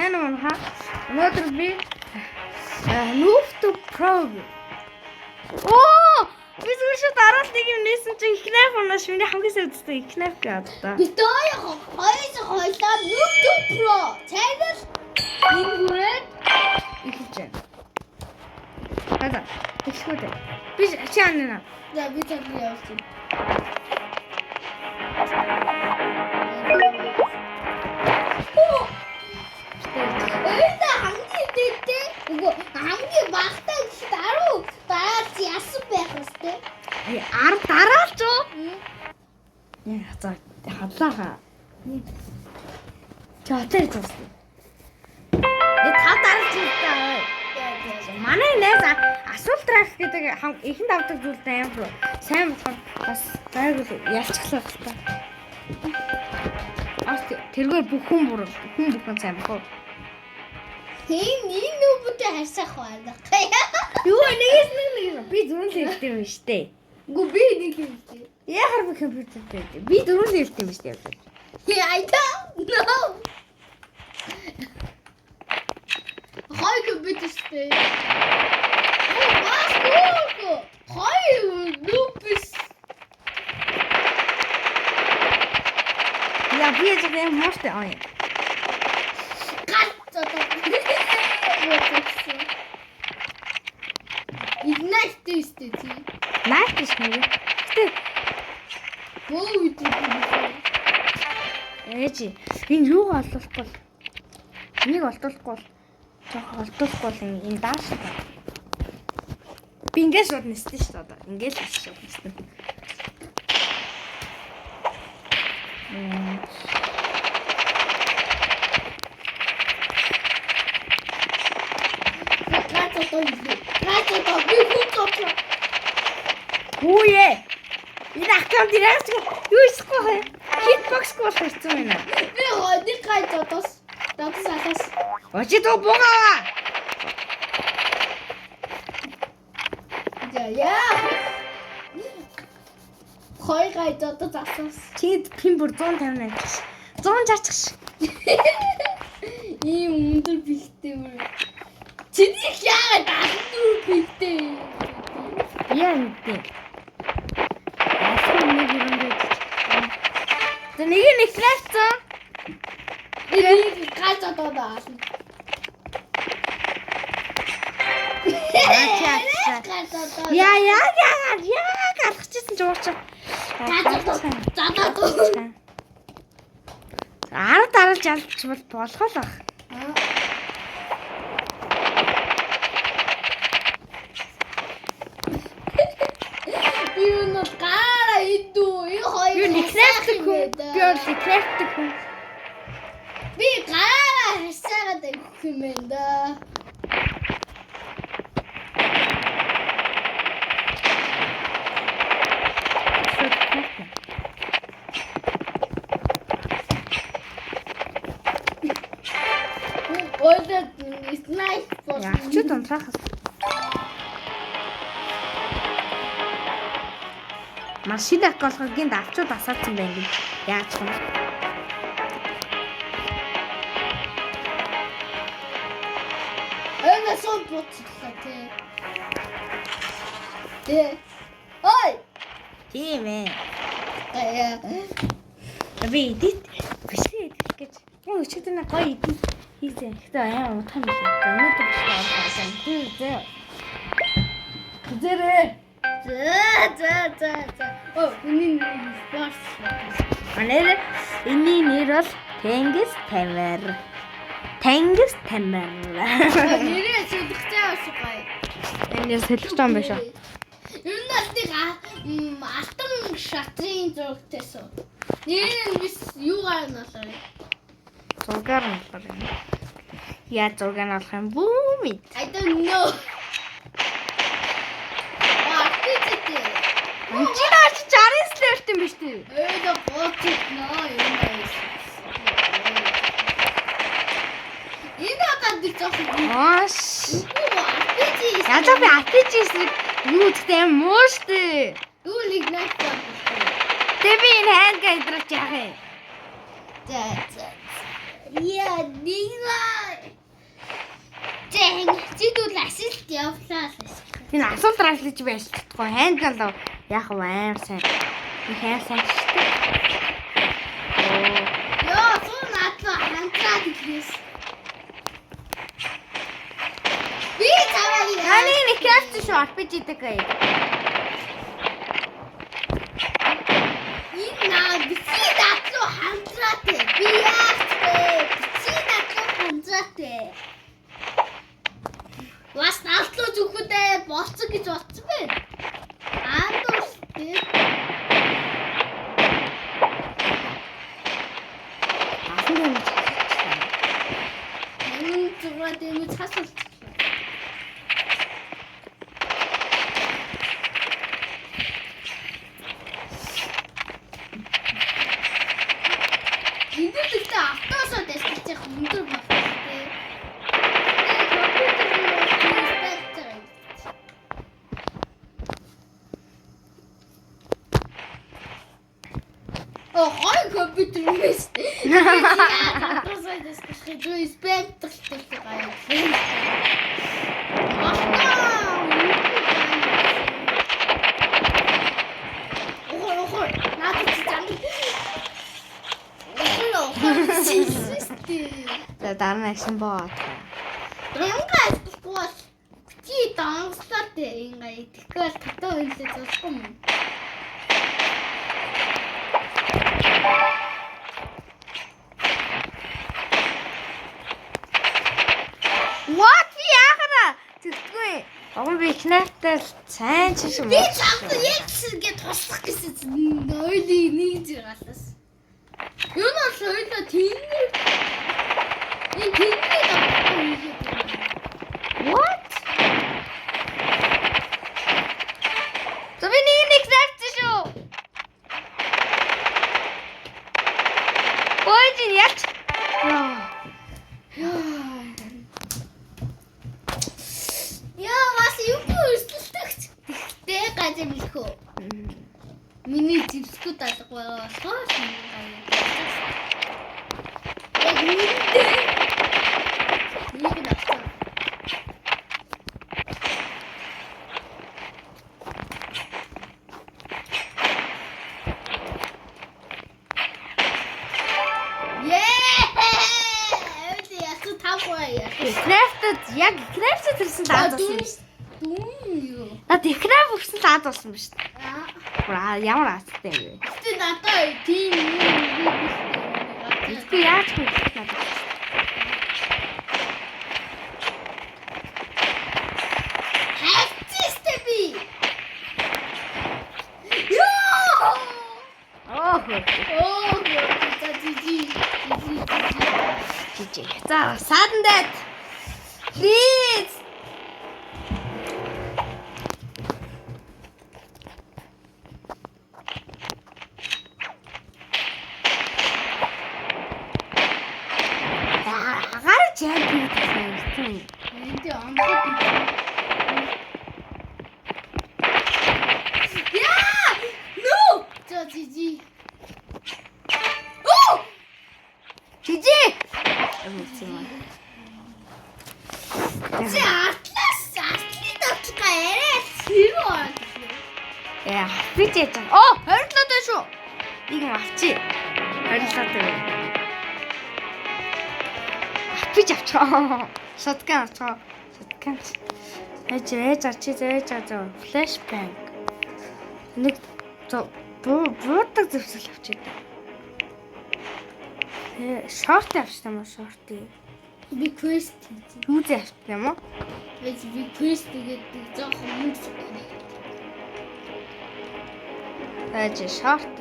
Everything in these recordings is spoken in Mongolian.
сайн уу хаа? Өнөөдөр би Noob to Pro. Оо! Би зөвшөөрөд 11 юм нээсэн чинь Knife унаш миний хамгийн сэвдтэй Knife гэдэг. Би хоёлаа Noob to Pro. Channel энэ хүрээд ихэж байна. Хада. Ихшгүй. Би чаана. за би тэр явуулчих. хамгийн багтаа гэхэд 10 дараач яасан байх вэ? Дараалж уу? Яа за хадлааха. Чотэр зурсан. Тав дараалж байгаа. Манай найз асуулт трах гэдэг ихэнд авдаг зүйлтэй амар сайн болохоор бас байгуул ялцглах та. Тэргээр бүхэн бүхэн сайн бохоо. Тийм нэг нүбтэй харсах байна. Юу нэгээс нэг би дөрөв левелтэй юм штэ. Гү би нэг юм чи. Яхаар би компьютертэй. Би дөрөв левелтэй юм штэ. I don't know. Хай компьютертэй. Бас гоо. Хай нүбс. Я би яг можете ой. Игнайттэй тий. Найс нэг. Гэтэ Бөө үгүй. ээжи энэ юу олдохгүй. Энийг олдохгүй бол жоохон олдохгүй бол энэ дааш та. Би ингээс шууд нэстэ шүү дээ. Ингээс шууд нэстэ. Хүүе. Энэ аккаунт ирээс юу ихгүй хэ? Hitbox гол хийсэн байна. Би хоодик гай дотос асас. Очи то богава. Я. Хой гай дотос асас. Чи пин бүр 158 гэж. 160 ш. Ийм өндөр бихтэй бүр. Чиний яагаад 14 бихтэй? Яа мэдээ. Нэг лайфцаа. Энийг гайж одоо. Яа гаргачихсан ч уурч. Дараалж ялч болох л ах. Юу нэ гара иду и хоёр. Юу нэкрэхтэй хүн. Би ол нэкрэхтэй хүн. Би гара хасаад өгөх юм байна да. Ойдод снайп бос. Яа ч тунтрахас. Машин аккаунт гинт авчууд асаацсан байна гэж. Яаж юм? Эна сон боцтой. Ой. Тийм ээ. Ая. Би эдит биш эдит гэж. Оо өчигдөр нэг гоё эдит хийсэн. Гэтэ аа утхан биш. Өнөөдөр биш таасан. Зөө. Зэрэг. За. Оо, миний спорт. Анаа энэний нэр бол Тэнгис Тамир. Тэнгис Тамир. Нэрээ сүлгчээ усгай. Энэ сэлгч юм биш үү? Энэ насыг алтан шатрын зургтайсан. Нэрээ биш юугаар насаа. Зургаар нь байна. Яа зургаар нь болох юм бүү мэд. I don't know. Чи наач 60 слэвт юм биш үү? Эйда боцноо юм байна. Энэ атад зохио. Маш. Ядаа би апичисийг юу гэдэг юм муу штэ. Дүүлийг найхаа. Тэ би энэ ханга идрах яах юм? За. Я динга. Чидүүл асилт явлаа л байсан. Энэ асуулт рафлж байж чадахгүй. Хандгал яг амар сайн. Их амар сайн шүү дээ. Йоо, суу надлаа хандраад ирээс. Би цаваа яа. Ани нэг крафт шүү RPG гэдэг. Энэ наа бици надлаа хандраад. Би яах вэ? Бици надлаа хандраад. Бас надлаа зүгүүдээ болцсон гэж бодсон бэ? Аандуус тий. Дэмэ цасвал. Эндээс автоосоо дэсчих өндөр багтай. Хой компьютер мэс. Автоосоо дэсчих юу спектртэй гай. За дараа нь акшн боо. Дөнгөж бол чи донслоод ингээ тэгэхээр татаа үйлээ зурхгүй юм. What яахара? Тэгтгүй. Огон би кнаптай сайн ч юм. Би цаавал яг ингэ туслах гэсэн ойлыг нэг зэрэг галаас. Юу нь ойлоо тийм. Энэ тийм What? So we need an exact show. Boy, yet. Яа, бас юу гүйцэлдэгч. Тэгтээ газар мэлхөө. Миний зэвсгүүд алгагүй болохоор яг үнэндээ нэг настай. Яг крафт төрсэн лаад болсон юм шүү. Юу? Наад их крафт өрсөн лаад болсон юм шүү. Аа. Ямар азтай юм бэ? Тэ надаа тийм юм. इसको याद करो Хацчихдээ би. Жижиг. За, саадандад. Please. Агаар чампион гэсэн. Энд амбат. Яа! Ну! Жижиг. Жижиг. Чи атлын тавчгаа яриад сэрүү. Яа, би ч яа. Оо, хордлоод байна шүү. Нэг юм авчи. Хордлоод байна. Би ч авчаа. Shotgun авчаа. Shotgun. Ээж за. Flashbang. Нэг буудаг зөвсөл авчиад. Short авчихсан юм уу, short. Би quest Юу зэ авчихсан юм уу? би quest гэдэг жоохон юм шиг. Ээж short.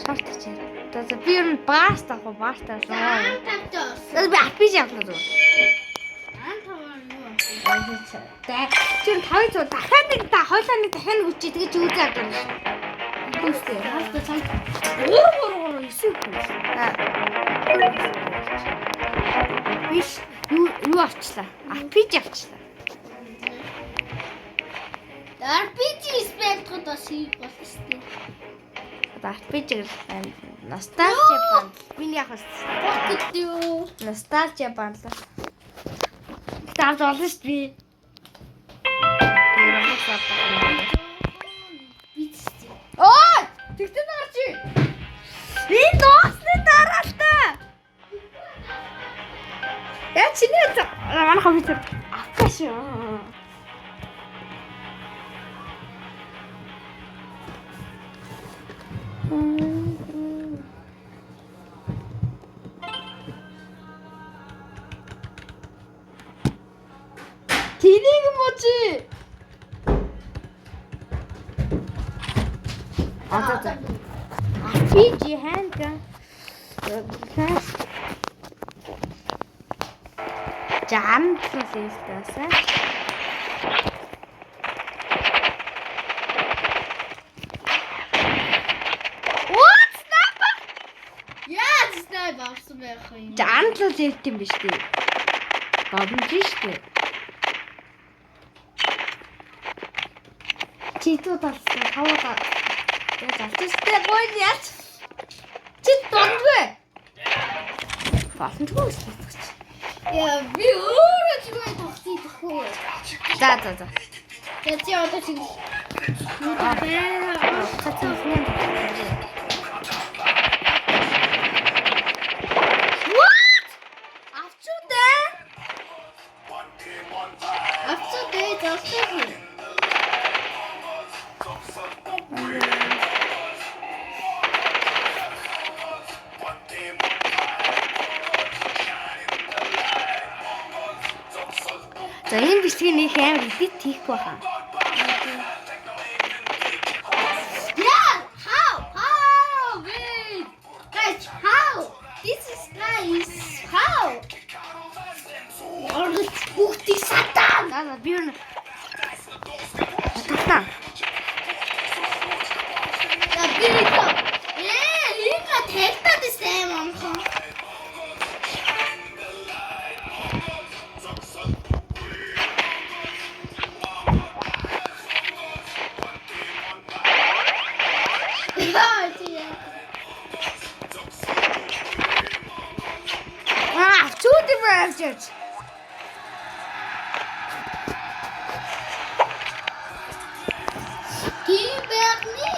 Short чи. За би ер нь бааст авах баастаа. Таатаас. Би RPG авлаа зү. Тэр 500 дахиад нэг хойлоо нэг дахиад нэг үчи тэгэж үүзээ авдаг юм шиг. Үстэй. Хаалта цаан. Оо эсэг. Биш юу авчлаа? RPG авчлаа. RPG спектрод бас хийх болно шүү дээ. RPG ностальжи банд. Би яг Pocket юу? ностальжи банд. авч болно шүү дээ. Ой! Тэгтэн гарч ий. Энэ доосны дараалтай. Яа чиний манай компьютер авах шүү. Тэнийг мочи. Аа. PG handgun. Jam processor. What? Sniper? Яа, снайпер авсан байх юм. Jam processor юм биш үү? Гомж шүү. Читүү талсан таваа. Яаж авчихсан гой яач? Чи дондгүй. Басан ч үгүй. Яа, би өөрөө ч гой тавчихгүй. За. Я чи одоо чи. What? Авчудаа. Авчудаа тавчих. За энэ бичлэгийг нэг амар эдит хийхгүй хаа. Yeah, how? Wait, guys, how? This is nice. How? Бүгдийг сатан. За би юу татна. Я бирiko. Энэ тэлтад исэн амхан. Авчууд юм авчиж. Киберни.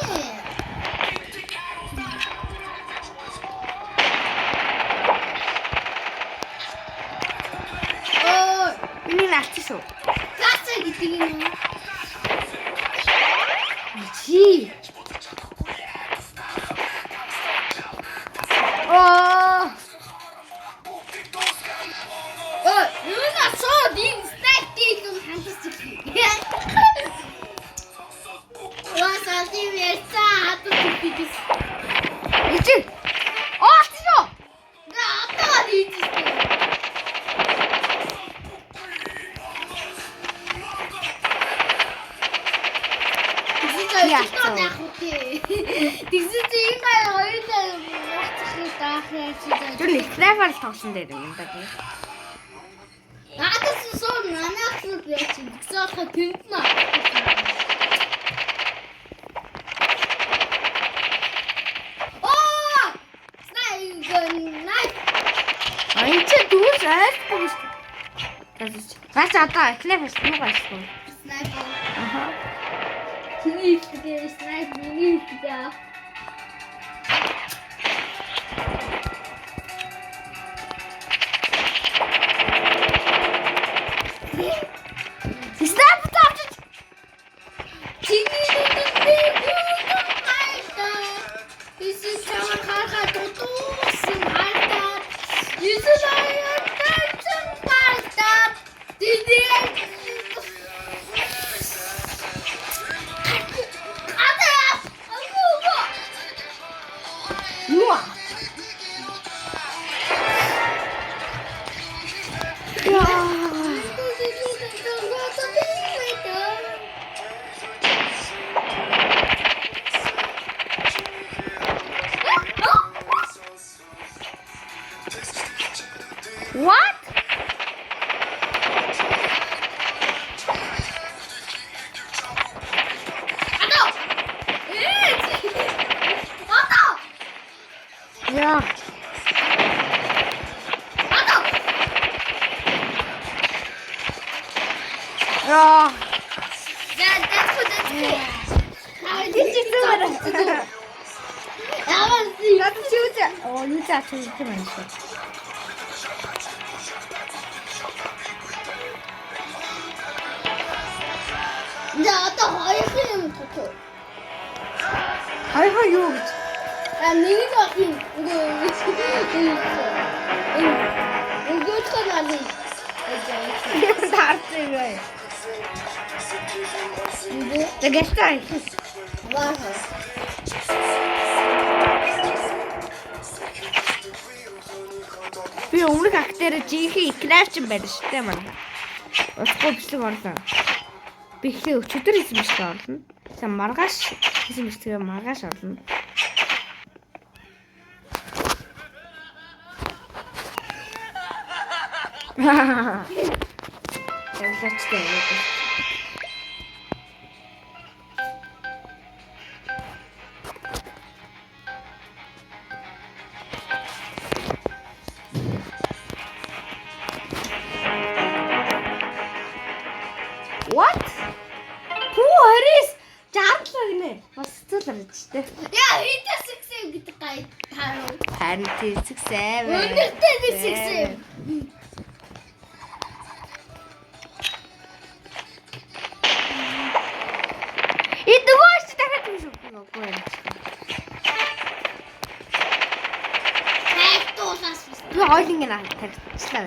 Миний наач шүү. Каца гэдэг юм. Чи. Оо. Юу на соо дин статик юм хантасчих. Васа тимэрца хатчих. Ичи. Оочно. Гата дийчих. Тэгсэн чи энэ хоёулаа муучих даах яаж вэ? Тэр снайпер тоглосон дээр юм да би. Надад суу манайх л яа чи гисаахаа тэнд нэ. Оо! Снайпер. Энд чи дүүс айлтгүй шүү. Гаш одоо снайпер юу гайхгүй. Снайпер. Аха. Чиний ихтэй снайпер миний ихтэй. Снайпер тавч. Чиний ихтэй хайта. Isi чамаа харахад дутуусан хайта. Isi баяртай хайта. Дидээ. Юу? What? Yeah. Яа. Надад чи үү? Оо, юу заач юм байна шүү. одоо хоёрын юм тоо. Хай юу гэж? Нэг нь ах юм. Ингээд ханаа. Таарцгаа. Тэгээстай. Ваа. Би өмнөх актер жинхэнэ крапч байдаг шүү дээ манай. Усгүй бичлэг орлоо. Би ихээ өчигдөр хийсэн бичлэг орлоо. Сайн маргааш хийсэн бичлэгээ маргааш орлоо. Явлаачтай. What? Хүү харис жаадлаа гинэ. Бас зүлэр гэжтэй. Яа, хитэ сексэв гэдэг гай тааруу. Харин тийсгсээ. Өнөртэй сексэв. Идэгөөч дахиад юм шүү. Үгүй юм. Тайтуулаас. Би ойлинг наа тавьчихлаа.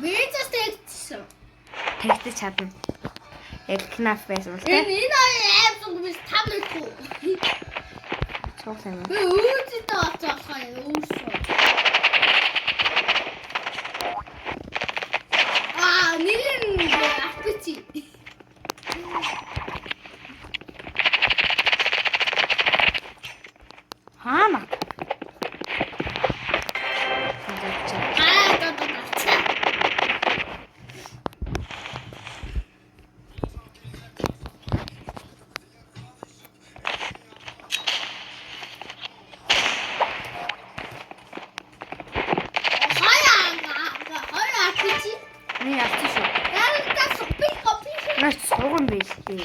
Визэс тэгсэн. Тэгтэж чадна. Яг кнаф байсан бол Энэ тэ. аим биш таблетгүй. Цогцоо юм. Би өөдөө таацаахаа өөсөө. Нилэн авчи. Хаана? Ни авчих шүү. Наач сурган биш тий.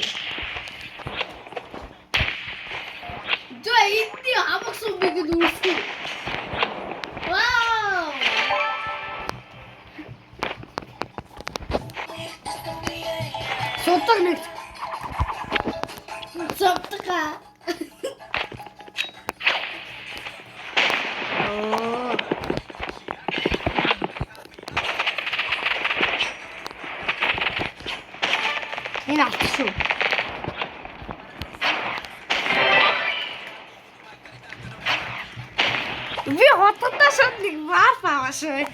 Судаг нэг. Оо. Энэ авчих шүү. Би хотодоо шууд нэг варф аваа шүү.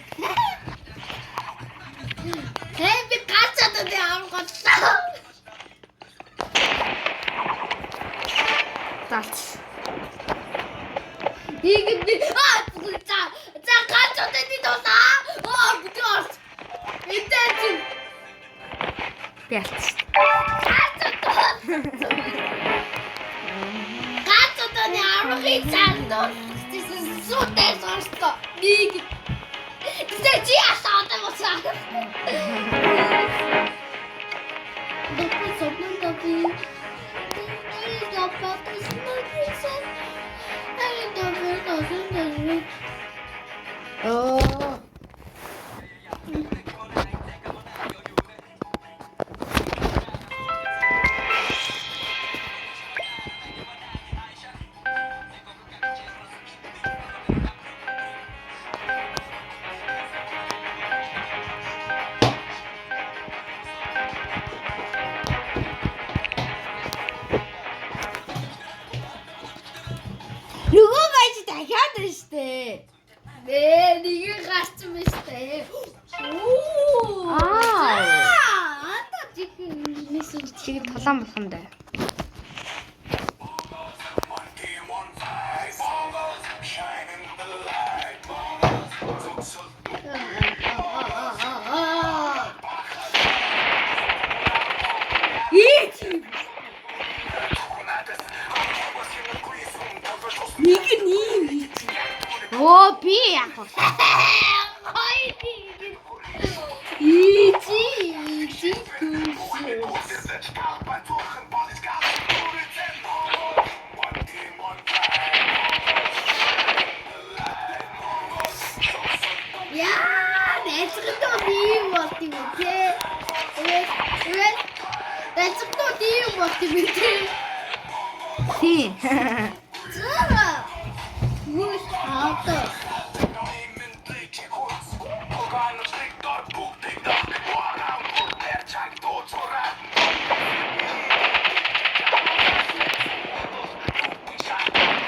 Талч. Бялч. Оо. Нөгөө байж дахиад байна штэ. Нэг гарсан байна штэ. Ата Чиг толон болох юм даа. Нэг нь оо би яг Изи. Яа, найзгатуу тийм болт юм те. Найзгатуу тийм болт юм те. Тийм. Заа. Мус аато.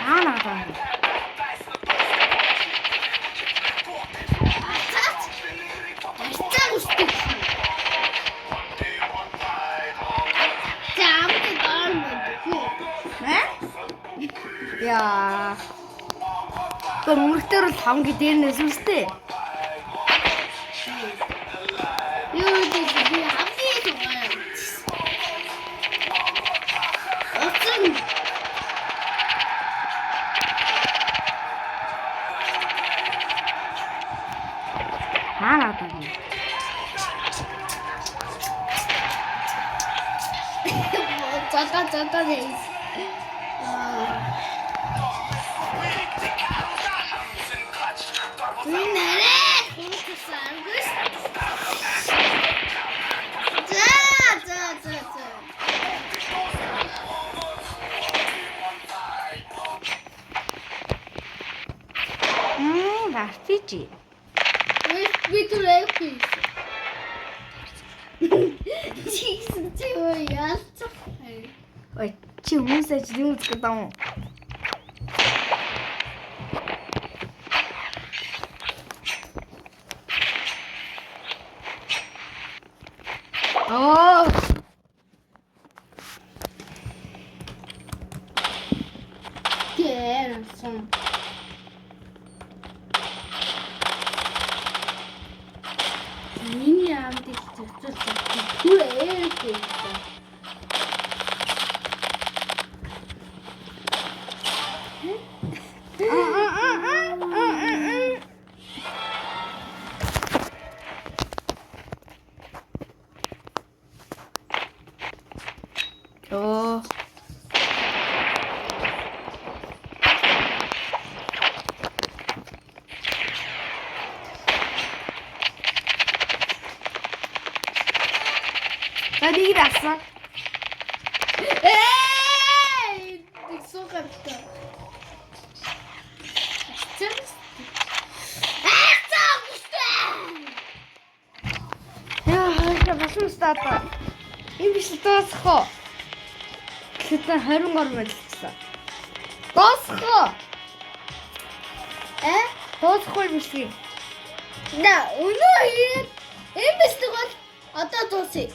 Хаана. Ачаа үстэй. Заамд даармад. Яа. Гол мөртөр бол хамгийн дээрнээс үстэй. Юу гэдэг би хамгийн тугай. Оцсон. Хаана. Зата дейс. Минэрэ. Хөөсөн. За. Артичи. Би түрээхий. Чигсэн чи яалцах. Ой, чи хүмүүсэж юм үзэх гэдэг юм. Оо. Кэрсэн. Миний амт их цэцэл түрээхий. Оо. Тадийг дасан. Их сухарта. Яа, басан стата. Им биш дуусах. Гэтэл 20 гор мэлцсэн. Дуусах. Дуусахгүй биш юм. Да, өнөө хийгээд энэ биш тэгвэл одоо дуусъя.